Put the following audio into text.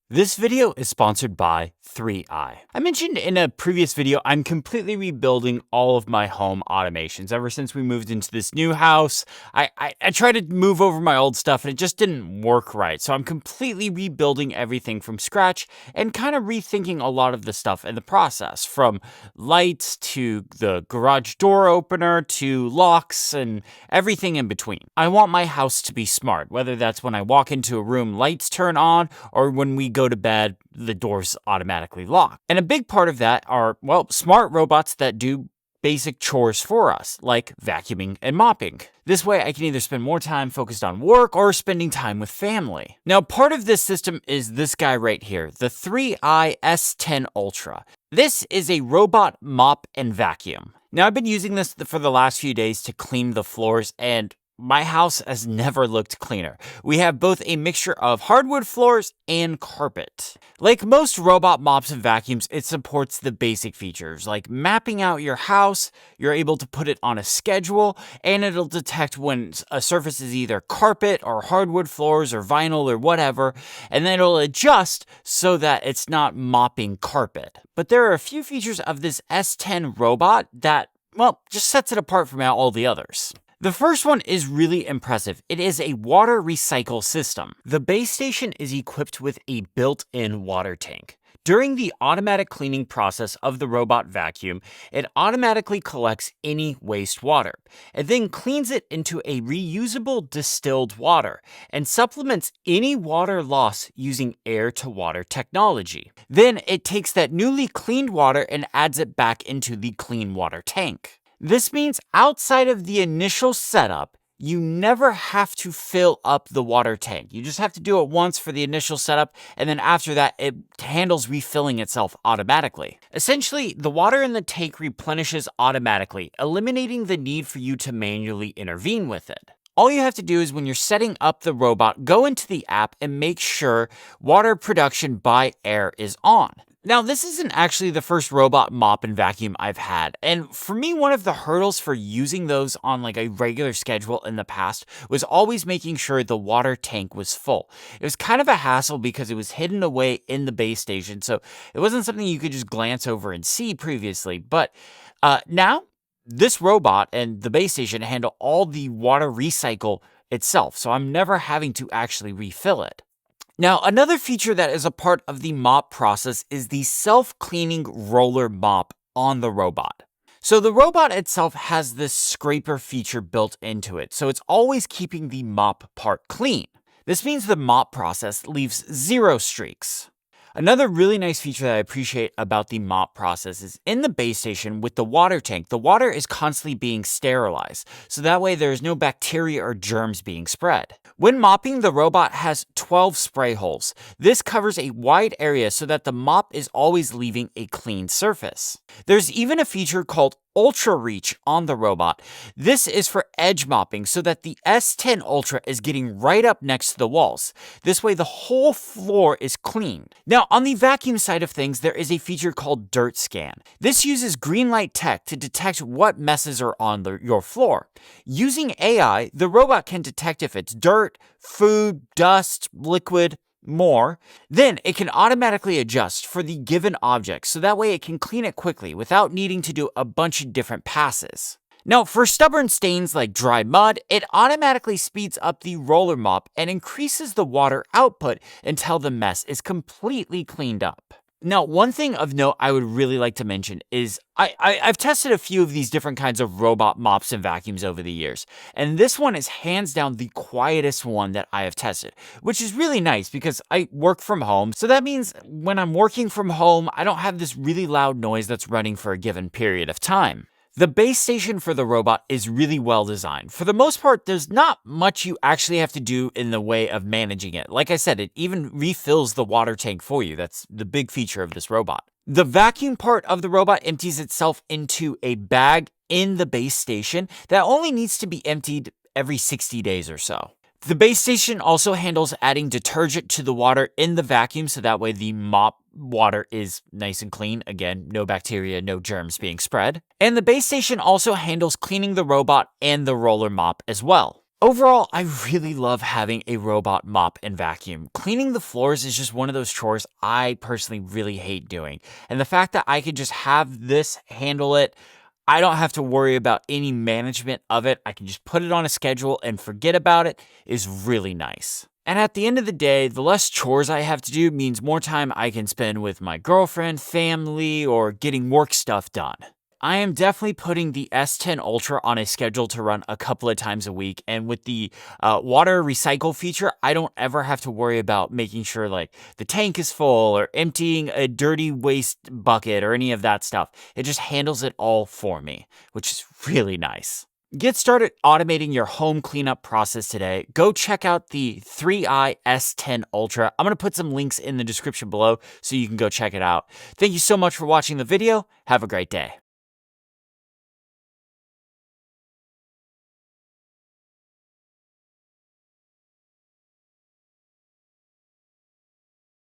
This video is sponsored by 3i. I mentioned in a previous video, I'm completely rebuilding all of my home automations. Ever since we moved into this new house, I tried to move over my old stuff and it just didn't work right. So I'm completely rebuilding everything from scratch and kind of rethinking a lot of the stuff in the process, from lights to the garage door opener to locks and everything in between. I want my house to be smart, whether that's when I walk into a room, lights turn on, or when we go to bed, the doors automatically lock. And a big part of that are, well, smart robots that do basic chores for us, like vacuuming and mopping. This way, I can either spend more time focused on work or spending time with family. Now, part of this system is this guy right here, the 3i S10 Ultra. This is a robot mop and vacuum. Now, I've been using this for the last few days to clean the floors, and my house has never looked cleaner. We have both a mixture of hardwood floors and carpet. Like most robot mops and vacuums, it supports the basic features like mapping out your house. You're able to put it on a schedule, and it'll detect when a surface is either carpet or hardwood floors or vinyl or whatever, and then it'll adjust so that it's not mopping carpet. But there are a few features of this S10 robot that, well, just sets it apart from all the others. The first one is really impressive. It is a water recycle system. The base station is equipped with a built-in water tank. During the automatic cleaning process of the robot vacuum, it automatically collects any wastewater. It then cleans it into a reusable distilled water and supplements any water loss using air-to-water technology. Then it takes that newly cleaned water and adds it back into the clean water tank. This means outside of the initial setup, you never have to fill up the water tank. You just have to do it once for the initial setup, and then after that, it handles refilling itself automatically. Essentially, the water in the tank replenishes automatically, eliminating the need for you to manually intervene with it. All you have to do is when you're setting up the robot, go into the app and make sure water production by air is on. Now, this isn't actually the first robot mop and vacuum I've had, and for me, one of the hurdles for using those on like a regular schedule in the past was always making sure the water tank was full. It was kind of a hassle because it was hidden away in the base station, so it wasn't something you could just glance over and see previously, but now, this robot and the base station handle all the water recycle itself, so I'm never having to actually refill it. Now, another feature that is a part of the mop process is the self-cleaning roller mop on the robot. So the robot itself has this scraper feature built into it, so it's always keeping the mop part clean. This means the mop process leaves zero streaks. Another really nice feature that I appreciate about the mop process is in the base station with the water tank, the water is constantly being sterilized, so that way there's no bacteria or germs being spread. When mopping, the robot has 12 spray holes. This covers a wide area so that the mop is always leaving a clean surface. There's even a feature called Ultra Reach on the robot. This is for edge mopping so that the S10 Ultra is getting right up next to the walls. This way the whole floor is clean. Now, on the vacuum side of things, there is a feature called Dirt Scan. This uses green light tech to detect what messes are on your floor. Using AI, the robot can detect if it's dirt, food, dust, liquid, more, then it can automatically adjust for the given object so that way it can clean it quickly without needing to do a bunch of different passes. Now, for stubborn stains like dry mud, it automatically speeds up the roller mop and increases the water output until the mess is completely cleaned up. Now, one thing of note I would really like to mention is I've tested a few of these different kinds of robot mops and vacuums over the years, and this one is hands down the quietest one that I have tested, which is really nice because I work from home, so that means when I'm working from home, I don't have this really loud noise that's running for a given period of time. The base station for the robot is really well designed. For the most part, there's not much you actually have to do in the way of managing it. Like I said, it even refills the water tank for you. That's the big feature of this robot. The vacuum part of the robot empties itself into a bag in the base station that only needs to be emptied every 60 days or so. The base station also handles adding detergent to the water in the vacuum so that way the mop water is nice and clean. Again, no bacteria, no germs being spread. And the base station also handles cleaning the robot and the roller mop as well. Overall, I really love having a robot mop and vacuum. Cleaning the floors is just one of those chores I personally really hate doing. And the fact that I could just have this handle it, I don't have to worry about any management of it. I can just put it on a schedule and forget about it is really nice. And at the end of the day, the less chores I have to do means more time I can spend with my girlfriend, family, or getting work stuff done. I am definitely putting the S10 Ultra on a schedule to run a couple of times a week. And with the water recycle feature, I don't ever have to worry about making sure like the tank is full or emptying a dirty waste bucket or any of that stuff. It just handles it all for me, which is really nice. Get started automating your home cleanup process today. Go check out the 3i S10 Ultra. I'm going to put some links in the description below so you can go check it out. Thank you so much for watching the video. Have a great day.